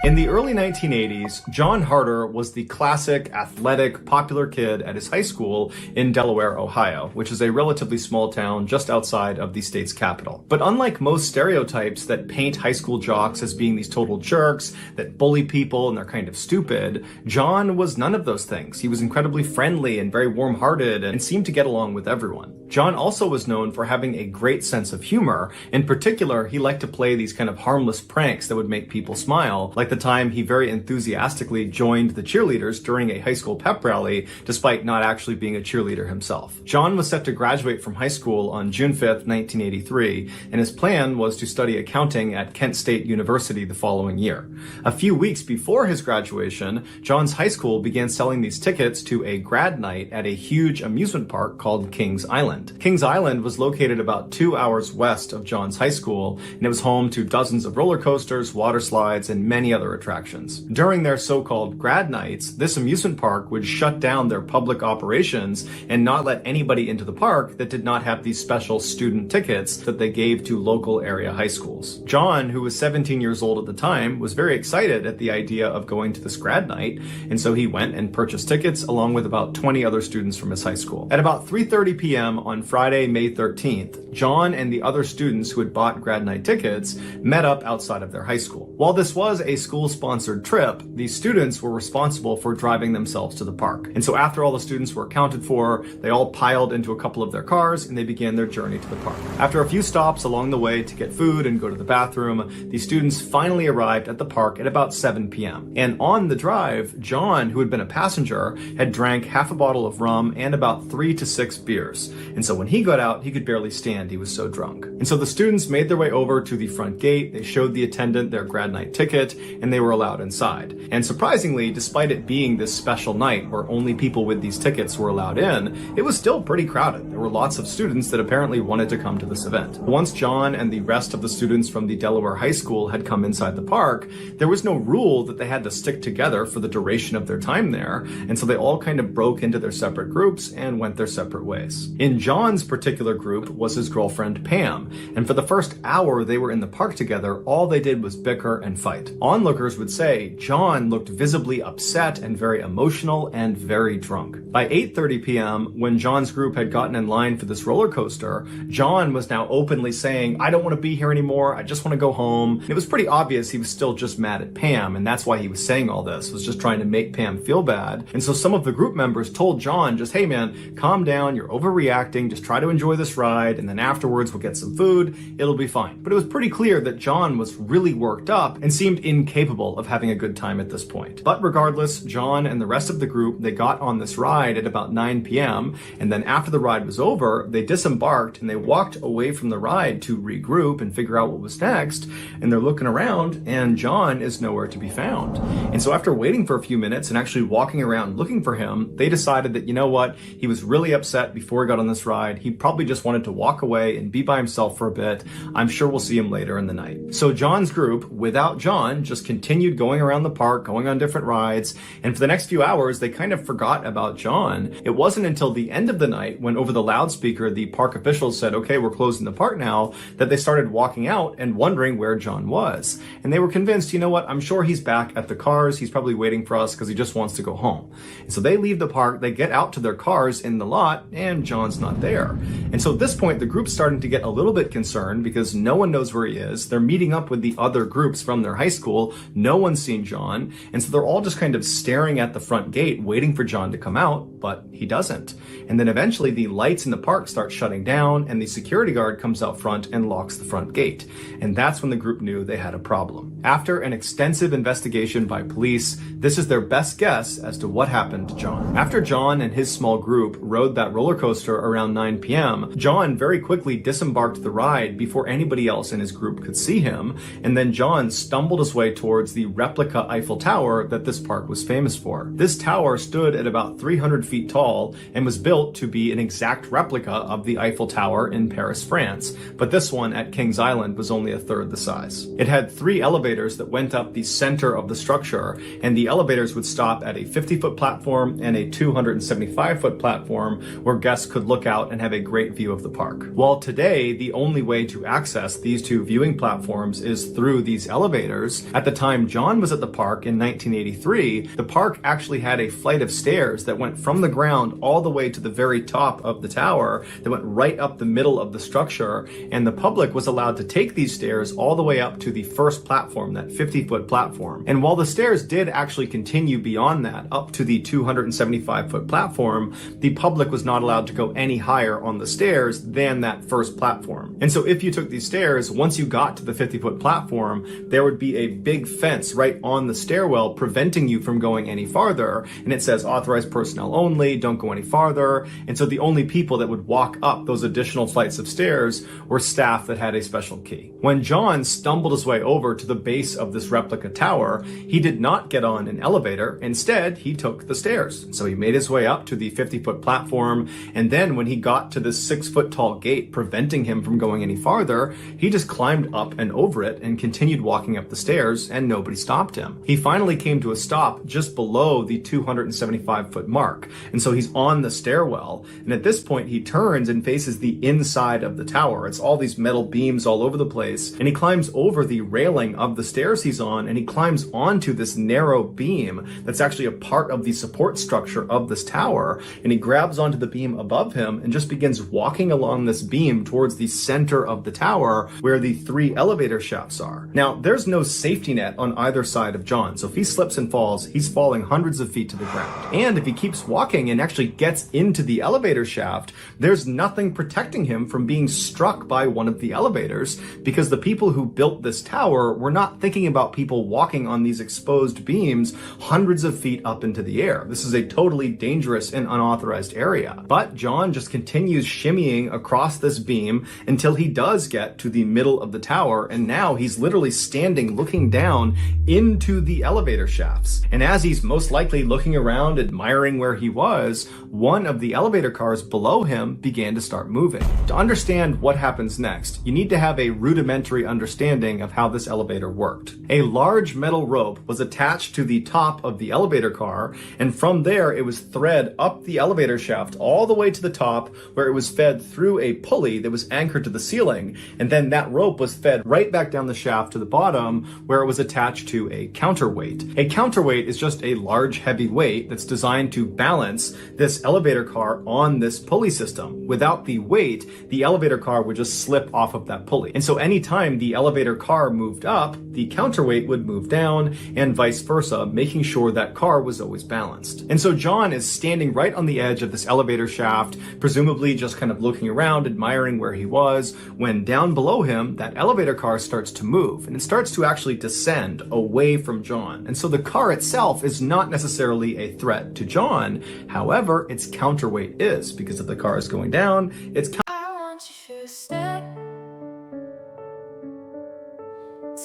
In the early 1980s, John Harder was the classic, athletic, popular kid at his high school in Delaware, Ohio, which is a relatively small town just outside of the state's capital. But unlike most stereotypes that paint high school jocks as being these total jerks, that bully people and they're kind of stupid, John was none of those things. He was incredibly friendly and very warm-hearted and seemed to get along with everyone. John also was known for having a great sense of humor. In particular, he liked to play these kind of harmless pranks that would make people smile, like the time he very enthusiastically joined the cheerleaders during a high school pep rally, despite not actually being a cheerleader himself. John was set to graduate from high school on June 5th, 1983, and his plan was to study accounting at Kent State University the following year. A few weeks before his graduation, John's high school began selling these tickets to a grad night at a huge amusement park called Kings Island. Kings Island was located about 2 hours west of John's high school, and it was home to dozens of roller coasters, water slides, and many other attractions. During their so-called grad nights, this amusement park would shut down their public operations and not let anybody into the park that did not have these special student tickets that they gave to local area high schools. John, who was 17 years old at the time, was very excited at the idea of going to this grad night, and so he went and purchased tickets along with about 20 other students from his high school. At about 3:30 p.m. on Friday, May 13th, John and the other students who had bought grad night tickets met up outside of their high school. While this was a school-sponsored trip, the students were responsible for driving themselves to the park. And so after all the students were accounted for, they all piled into a couple of their cars and they began their journey to the park. After a few stops along the way to get food and go to the bathroom, the students finally arrived at the park at about 7 p.m. And on the drive, John, who had been a passenger, had drank half a bottle of rum and about 3 to 6 beers. And so when he got out, he could barely stand. He was so drunk. And so the students made their way over to the front gate. They showed the attendant their grad night ticket and they were allowed inside. And surprisingly, despite it being this special night where only people with these tickets were allowed in, it was still pretty crowded. There were lots of students that apparently wanted to come to this event. Once John and the rest of the students from the Delaware High School had come inside the park, there was no rule that they had to stick together for the duration of their time there, and so they all kind of broke into their separate groups and went their separate ways. In John's particular group was his girlfriend Pam, and for the first hour they were in the park together, all they did was bicker and fight. Onlookers would say John looked visibly upset and very emotional and very drunk. By 8:30 p.m., when John's group had gotten in line for this roller coaster, John was now openly saying, "I don't want to be here anymore, I just want to go home." It was pretty obvious he was still just mad at Pam, and that's why he was saying all this, was just trying to make Pam feel bad. And so some of the group members told John, just, "Hey man, calm down, you're overreacting, just try to enjoy this ride, and then afterwards we'll get some food, it'll be fine." But it was pretty clear that John was really worked up and seemed incapable of having a good time at this point. But regardless, John and the rest of the group, they got on this ride at about 9 p.m. and then after the ride was over, they disembarked and they walked away from the ride to regroup and figure out what was next. And they're looking around and John is nowhere to be found. And so after waiting for a few minutes and actually walking around looking for him, they decided that, you know what, he was really upset before he got on this ride. He probably just wanted to walk away and be by himself for a bit. I'm sure we'll see him later in the night. So John's group, without John, just continued going around the park, going on different rides, and for the next few hours, they kind of forgot about John. It wasn't until the end of the night when over the loudspeaker, the park officials said, "Okay, we're closing the park now," that they started walking out and wondering where John was. And they were convinced, you know what, I'm sure he's back at the cars. He's probably waiting for us because he just wants to go home. And so they leave the park, they get out to their cars in the lot, and John's not there. And so at this point, the group's starting to get a little bit concerned because no one knows where he is. They're meeting up with the other groups from their high school school. No one's seen John. And so they're all just kind of staring at the front gate, waiting for John to come out, but he doesn't. And then eventually the lights in the park start shutting down and the security guard comes out front and locks the front gate. And that's when the group knew they had a problem. After an extensive investigation by police, this is their best guess as to what happened to John. After John and his small group rode that roller coaster around 9 p.m., John very quickly disembarked the ride before anybody else in his group could see him, and then John stumbled his way towards the replica Eiffel Tower that this park was famous for. This tower stood at about 300 feet tall and was built to be an exact replica of the Eiffel Tower in Paris, France, but this one at Kings Island was only a third the size. It had 3 elevators that went up the center of the structure, and the elevators would stop at a 50-foot platform and a 275-foot platform where guests could look out and have a great view of the park. While today, the only way to access these 2 viewing platforms is through these elevators, at the time John was at the park in 1983, the park actually had a flight of stairs that went from the ground all the way to the very top of the tower that went right up the middle of the structure, and the public was allowed to take these stairs all the way up to the first platform, that 50-foot platform. And while the stairs did actually continue beyond that, up to the 275-foot platform, the public was not allowed to go any higher on the stairs than that first platform. And so if you took these stairs, once you got to the 50-foot platform, there would be a big fence right on the stairwell preventing you from going any farther. And it says authorized personnel only, don't go any farther. And so the only people that would walk up those additional flights of stairs were staff that had a special key. When John stumbled his way over to the base of this replica tower, he did not get on an elevator. Instead, he took the stairs. So he made his way up to the 50-foot platform, and then when he got to this 6-foot tall gate preventing him from going any farther, he just climbed up and over it and continued walking up the stairs, and nobody stopped him. He finally came to a stop just below the 275-foot mark, and so he's on the stairwell, and at this point he turns and faces the inside of the tower. It's all these metal beams all over the place, and he climbs over the railing of the stairs he's on, and he climbs onto this narrow beam that's actually a part of the support structure of this tower, and he grabs onto the beam above him and just begins walking along this beam towards the center of the tower where the 3 elevator shafts are. Now, there's no safety net on either side of John, so if he slips and falls, he's falling hundreds of feet to the ground. And if he keeps walking and actually gets into the elevator shaft, there's nothing protecting him from being struck by one of the elevators, because the people who built this tower were not thinking about people walking on these exposed beams hundreds of feet up into the air. This is a totally dangerous and unauthorized area. But John just continues shimmying across this beam until he does get to the middle of the tower, and now he's literally standing looking down into the elevator shafts. And as he's most likely looking around admiring where he was, one of the elevator cars below him began to start moving. To understand what happens next, you need to have a rudimentary understanding of how this elevator worked. A large metal rope was attached to the top of the elevator car, and from there it was thread up the elevator shaft all the way to the top, where it was fed through a pulley that was anchored to the ceiling, and then that rope was fed right back down the shaft to the bottom, where it was attached to a counterweight. A counterweight is just a large heavy weight that's designed to balance this elevator car on this pulley system. Without the weight, the elevator car would just slip off of that pulley. And so anytime the elevator car moved up, the counterweight would move down, and vice versa, making sure that car was always balanced. And so John is standing right on the edge of this elevator shaft, presumably just kind of looking around, admiring where he was, when down below him, that elevator car starts to move, and it starts to actually descend away from John. And so the car itself is not necessarily a threat to John. However, its counterweight is, because if the car is going down, it's I want you to stay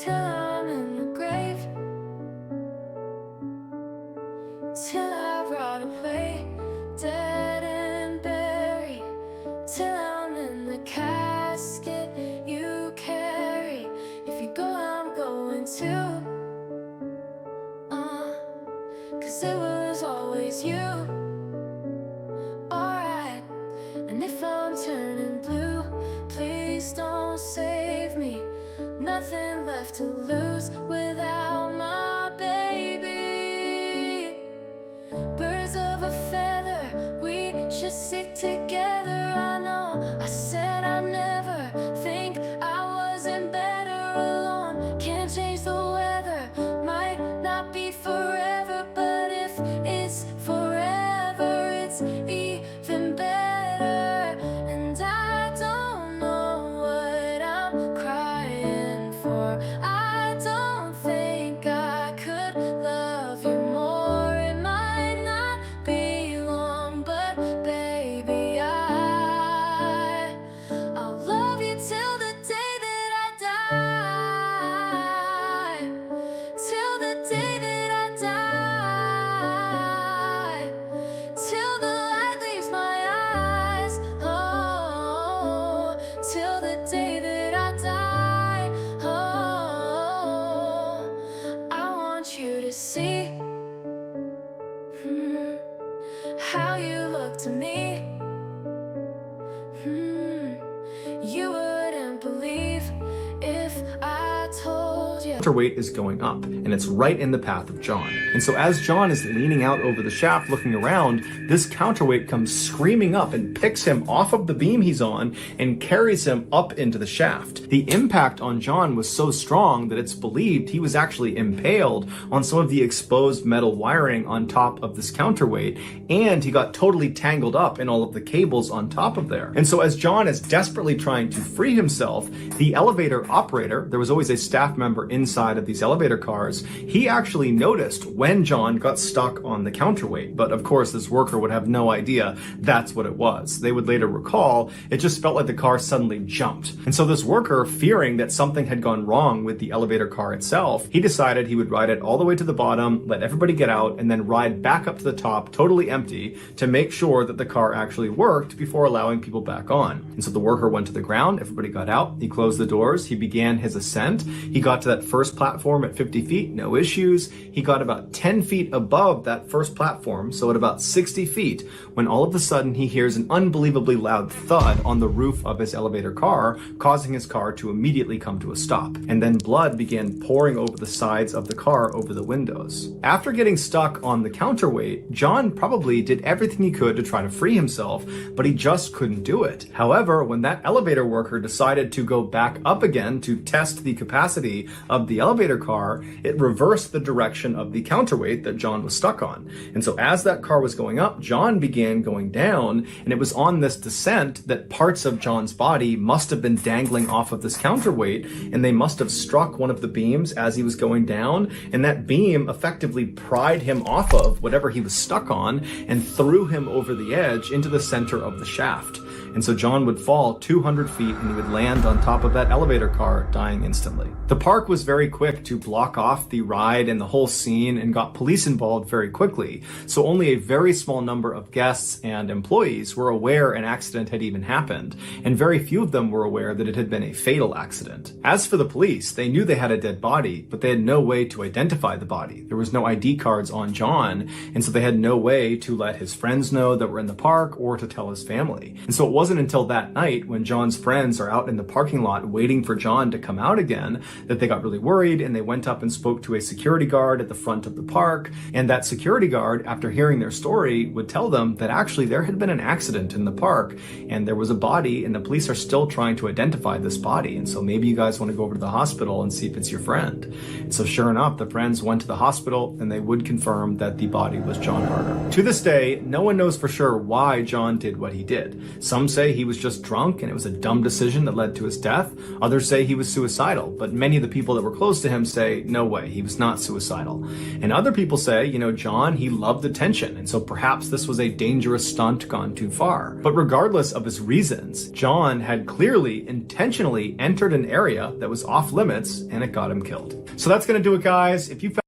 till I'm in the grave, till I rot away, dead and buried, till I'm in the casket you carry. If you go, I'm going too, 'cause it was always you. Alright, and if I'm turning blue, please don't save me. Nothing left to lose without my baby. Birds of a feather, we should stick together. I know I said I'd never think I wasn't better alone. Can't change the weather, counterweight is going up, and it's right in the path of John. And so as John is leaning out over the shaft looking around, this counterweight comes screaming up and picks him off of the beam he's on and carries him up into the shaft. The impact on John was so strong that it's believed he was actually impaled on some of the exposed metal wiring on top of this counterweight, and he got totally tangled up in all of the cables on top of there. And so as John is desperately trying to free himself, the elevator operator, there was always a staff member inside of these elevator cars, he actually noticed when John got stuck on the counterweight. But of course, this worker would have no idea that's what it was. They would later recall, it just felt like the car suddenly jumped. And so this worker, fearing that something had gone wrong with the elevator car itself, he decided he would ride it all the way to the bottom, let everybody get out, and then ride back up to the top totally empty to make sure that the car actually worked before allowing people back on. And so the worker went to the ground, everybody got out, he closed the doors, he began his ascent. He got to that first platform at 50 feet, no issues. He got about 10 feet above that first platform, so at about 60 feet, when all of a sudden he hears an unbelievably loud thud on the roof of his elevator car, causing his car to immediately come to a stop. And then blood began pouring over the sides of the car over the windows. After getting stuck on the counterweight, John probably did everything he could to try to free himself, but he just couldn't do it. However, when that elevator worker decided to go back up again to test the capacity of the elevator car, it reversed the direction of the counterweight that John was stuck on. And so as that car was going up, John began going down, and it was on this descent that parts of John's body must have been dangling off of this counterweight, and they must have struck one of the beams as he was going down, and that beam effectively pried him off of whatever he was stuck on and threw him over the edge into the center of the shaft. And so John would fall 200 feet and he would land on top of that elevator car, dying instantly. The park was very quick to block off the ride and the whole scene and got police involved very quickly. So only a very small number of guests and employees were aware an accident had even happened, and very few of them were aware that it had been a fatal accident. As for the police, they knew they had a dead body, but they had no way to identify the body. There was no ID cards on John, and so they had no way to let his friends know that were in the park or to tell his family. And so it wasn't until that night, when John's friends are out in the parking lot waiting for John to come out again, that they got really worried, and they went up and spoke to a security guard at the front of the park. And that security guard, after hearing their story, would tell them that actually there had been an accident in the park and there was a body, and the police are still trying to identify this body. And so maybe you guys want to go over to the hospital and see if it's your friend. And so sure enough, the friends went to the hospital, and they would confirm that the body was John Harder. To this day, no one knows for sure why John did what he did. Some say he was just drunk and it was a dumb decision that led to his death. Others say he was suicidal, but many of the people that were close to him say, no way, he was not suicidal. And other people say, you know, John, he loved attention, and so perhaps this was a dangerous stunt gone too far. But regardless of his reasons, John had clearly intentionally entered an area that was off limits, and it got him killed. So that's gonna do it, guys. If you found